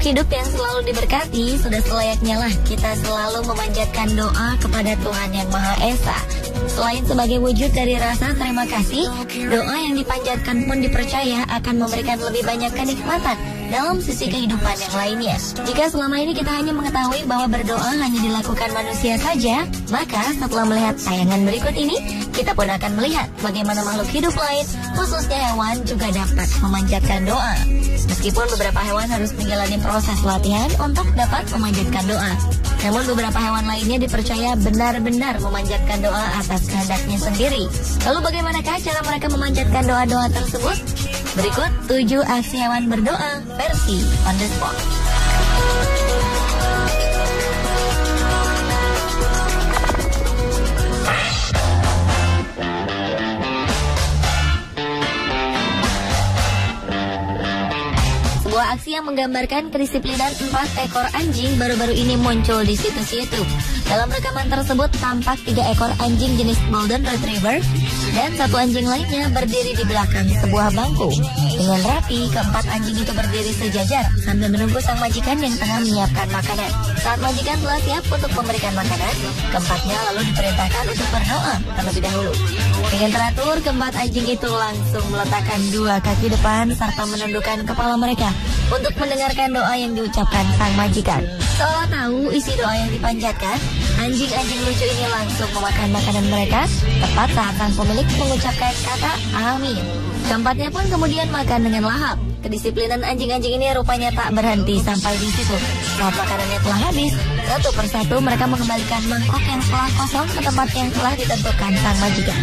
hidup yang selalu diberkati, sudah selayaknya lah kita selalu memanjatkan doa kepada Tuhan Yang Maha Esa. Selain sebagai wujud dari rasa terima kasih, doa yang dipanjatkan pun dipercaya akan memberikan lebih banyak kenikmatan dalam sisi kehidupan yang lainnya. Jika selama ini kita hanya mengetahui bahwa berdoa hanya dilakukan manusia saja, maka setelah melihat tayangan berikut ini, kita pun akan melihat bagaimana makhluk hidup lain, khususnya hewan, juga dapat memanjatkan doa. Meskipun beberapa hewan harus menjalani proses latihan untuk dapat memanjatkan doa, namun beberapa hewan lainnya dipercaya benar-benar memanjatkan doa atas kehendaknya sendiri. Lalu bagaimanakah cara mereka memanjatkan doa-doa tersebut? Berikut 7 aksi hewan berdoa versi on the spot. Sebuah aksi yang menggambarkan kedisiplinan 4 ekor anjing baru-baru ini muncul di situs YouTube. Dalam rekaman tersebut tampak 3 ekor anjing jenis Golden Retriever dan 1 anjing lainnya berdiri di belakang sebuah bangku. Dengan rapi, keempat anjing itu berdiri sejajar sambil menunggu sang majikan yang tengah menyiapkan makanan. Saat majikan telah siap untuk memberikan makanan, keempatnya lalu diperintahkan untuk berdoa terlebih dahulu. Dengan teratur, keempat anjing itu langsung meletakkan 2 kaki depan serta menundukkan kepala mereka untuk mendengarkan doa yang diucapkan sang majikan. Seolah tahu isi doa yang dipanjatkan, anjing-anjing lucu ini langsung memakan makanan mereka tepat saat sang pemilik mengucapkan kata amin. Keempatnya pun kemudian makan dengan lahap. Kedisiplinan anjing-anjing ini rupanya tak berhenti sampai di situ. Saat makanannya telah habis, satu persatu mereka mengembalikan mangkok yang telah kosong ke tempat yang telah ditentukan sang majikan.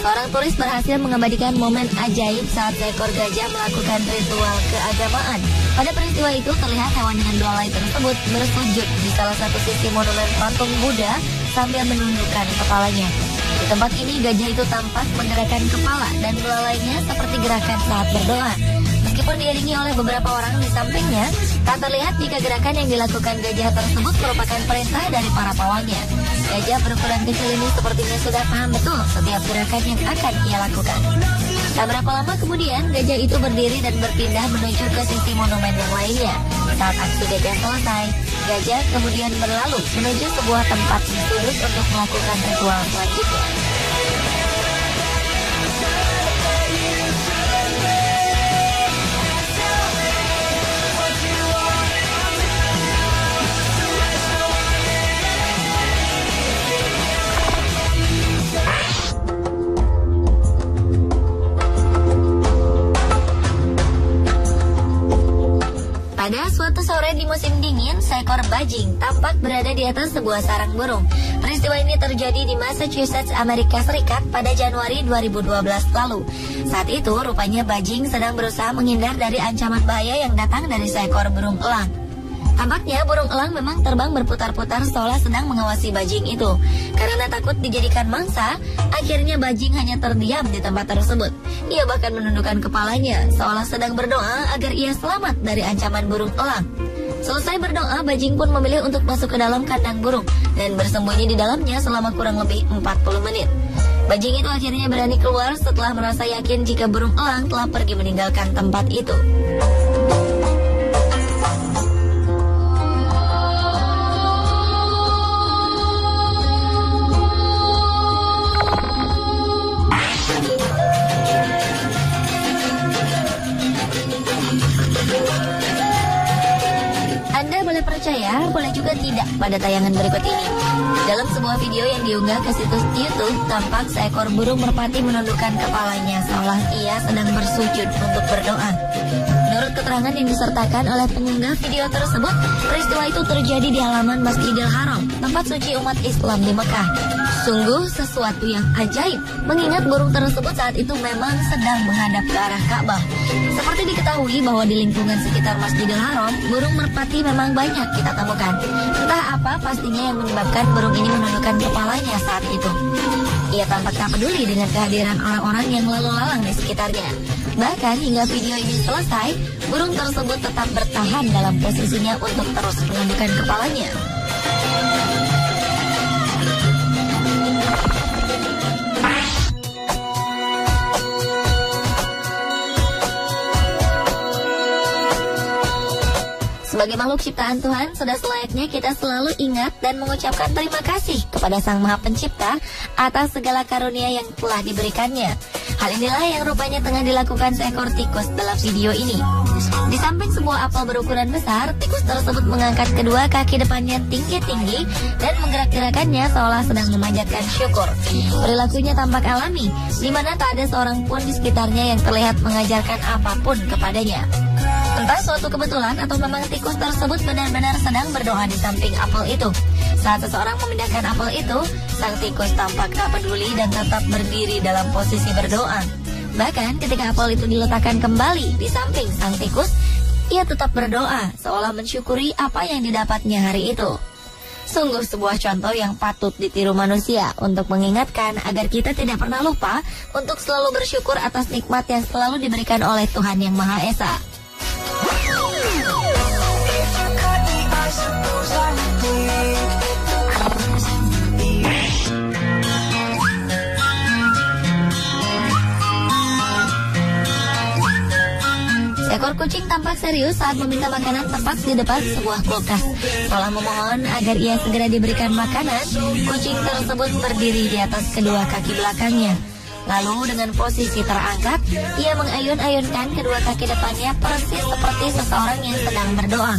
Seorang turis berhasil mengabadikan momen ajaib saat seekor gajah melakukan ritual keagamaan. Pada peristiwa itu terlihat hewan dengan 2 alai tersebut bersujud di salah satu sisi monumen patung Buddha sambil menundukkan kepalanya. Di tempat ini gajah itu tampak menggerakkan kepala dan belalainya seperti gerakan saat berdoa. Meskipun diiringi oleh beberapa orang di sampingnya, tak terlihat jika gerakan yang dilakukan gajah tersebut merupakan perintah dari para pawangnya. Gajah berukuran kecil ini sepertinya sudah paham betul setiap gerakan yang akan ia lakukan. Tak berapa lama kemudian, gajah itu berdiri dan berpindah menuju ke sisi monumen yang lainnya. Saat aksi gajah selesai, gajah kemudian berlalu menuju sebuah tempat di sudut untuk melakukan ritual selanjutnya. Pada suatu sore di musim dingin, seekor bajing tampak berada di atas sebuah sarang burung. Peristiwa ini terjadi di Massachusetts, Amerika Serikat pada Januari 2012 lalu. Saat itu, rupanya bajing sedang berusaha menghindar dari ancaman bahaya yang datang dari seekor burung elang. Tampaknya burung elang memang terbang berputar-putar seolah sedang mengawasi bajing itu. Karena takut dijadikan mangsa, akhirnya bajing hanya terdiam di tempat tersebut. Ia bahkan menundukkan kepalanya seolah sedang berdoa agar ia selamat dari ancaman burung elang. Selesai berdoa, bajing pun memilih untuk masuk ke dalam kandang burung dan bersembunyi di dalamnya selama kurang lebih 40 menit. Bajing itu akhirnya berani keluar setelah merasa yakin jika burung elang telah pergi meninggalkan tempat itu. Percaya, boleh juga tidak pada tayangan berikut ini. Dalam sebuah video yang diunggah ke situs YouTube, tampak seekor burung merpati menundukkan kepalanya seolah ia sedang bersujud untuk berdoa. Menurut keterangan yang disertakan oleh pengunggah video tersebut, peristiwa itu terjadi di halaman Masjidil Haram, tempat suci umat Islam di Mekah. Sungguh sesuatu yang ajaib, mengingat burung tersebut saat itu memang sedang menghadap ke arah Ka'bah. Seperti diketahui bahwa di lingkungan sekitar Masjidil Haram, burung merpati memang banyak kita temukan. Entah apa pastinya yang menyebabkan burung ini menundukkan kepalanya saat itu. Ia tampak tak peduli dengan kehadiran orang-orang yang lalu lalang di sekitarnya. Bahkan hingga video ini selesai, burung tersebut tetap bertahan dalam posisinya untuk terus menundukkan kepalanya. Sebagai makhluk ciptaan Tuhan, sudah selayaknya kita selalu ingat dan mengucapkan terima kasih kepada Sang Maha Pencipta atas segala karunia yang telah diberikannya. Hal inilah yang rupanya tengah dilakukan seekor tikus dalam video ini. Di samping sebuah apel berukuran besar, tikus tersebut mengangkat kedua kaki depannya tinggi-tinggi dan menggerak-gerakannya seolah sedang memanjatkan syukur. Perilakunya tampak alami, di mana tak ada seorang pun di sekitarnya yang terlihat mengajarkan apapun kepadanya. Entah suatu kebetulan atau memang tikus tersebut benar-benar sedang berdoa di samping apel itu. Saat seseorang memindahkan apel itu, sang tikus tampak tak peduli dan tetap berdiri dalam posisi berdoa. Bahkan ketika apel itu diletakkan kembali di samping sang tikus, ia tetap berdoa seolah mensyukuri apa yang didapatnya hari itu. Sungguh sebuah contoh yang patut ditiru manusia untuk mengingatkan agar kita tidak pernah lupa untuk selalu bersyukur atas nikmat yang selalu diberikan oleh Tuhan Yang Maha Esa. Seekor kucing tampak serius saat meminta makanan tepat di depan sebuah kulkas. Setelah memohon agar ia segera diberikan makanan, kucing tersebut berdiri di atas kedua kaki belakangnya. Lalu dengan posisi terangkat, ia mengayun-ayunkan kedua kaki depannya persis seperti seseorang yang sedang berdoa.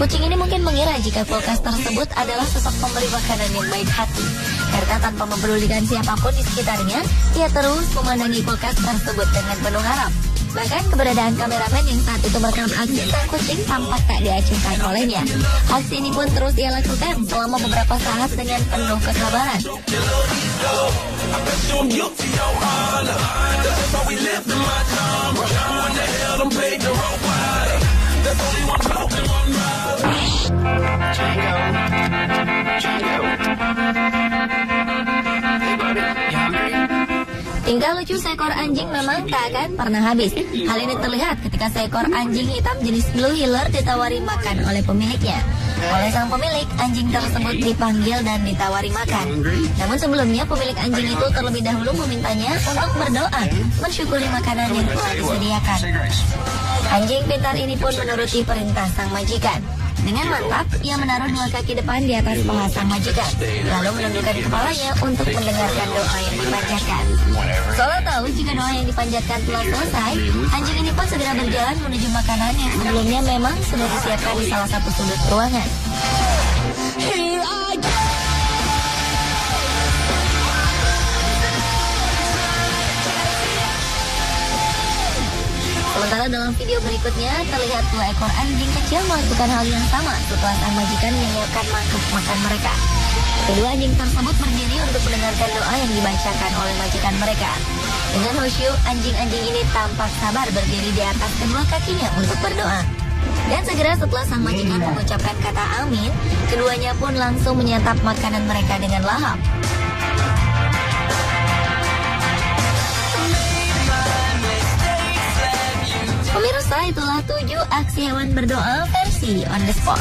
Kucing ini mungkin mengira jika kulkas tersebut adalah sosok pemberi makanan yang baik hati. Karena tanpa mempedulikan siapapun di sekitarnya, ia terus memandangi kulkas tersebut dengan penuh harap. Bahkan keberadaan kameramen yang saat itu merekam aksi sang kucing tampak tak diacuhkan olehnya. Aksi ini pun terus ia lakukan selama beberapa saat dengan penuh kesabaran. Tingkah lucu seekor anjing memang tak akan pernah habis. Hal ini terlihat ketika seekor anjing hitam jenis Blue Heeler ditawari makan oleh pemiliknya. Oleh sang pemilik, anjing tersebut dipanggil dan ditawari makan. Namun sebelumnya pemilik anjing itu terlebih dahulu memintanya untuk berdoa, mensyukuri makanan yang telah disediakan. Anjing pintar ini pun menuruti perintah sang majikan. Dengan mantap, ia menaruh dua kaki depan di atas paha sang majikan, lalu menundukkan kepalanya untuk mendengarkan doa yang dipanjatkan. Seolah tahu jika doa yang dipanjatkan telah selesai, anjing ini pun segera berjalan menuju makanan yang sebelumnya memang sudah disiapkan di salah satu sudut ruangan. Sementara dalam video berikutnya terlihat dua ekor anjing kecil melakukan hal yang sama setelah sang majikan menyiapkan mangkuk makan mereka. Kedua anjing tersebut berdiri untuk mendengarkan doa yang dibacakan oleh majikan mereka. Dengan khusyuk, anjing-anjing ini tampak sabar berdiri di atas kedua kakinya untuk berdoa. Dan segera setelah sang majikan mengucapkan kata amin, keduanya pun langsung menyantap makanan mereka dengan lahap. Pemirsa, itulah 7 aksi hewan berdoa versi on the spot.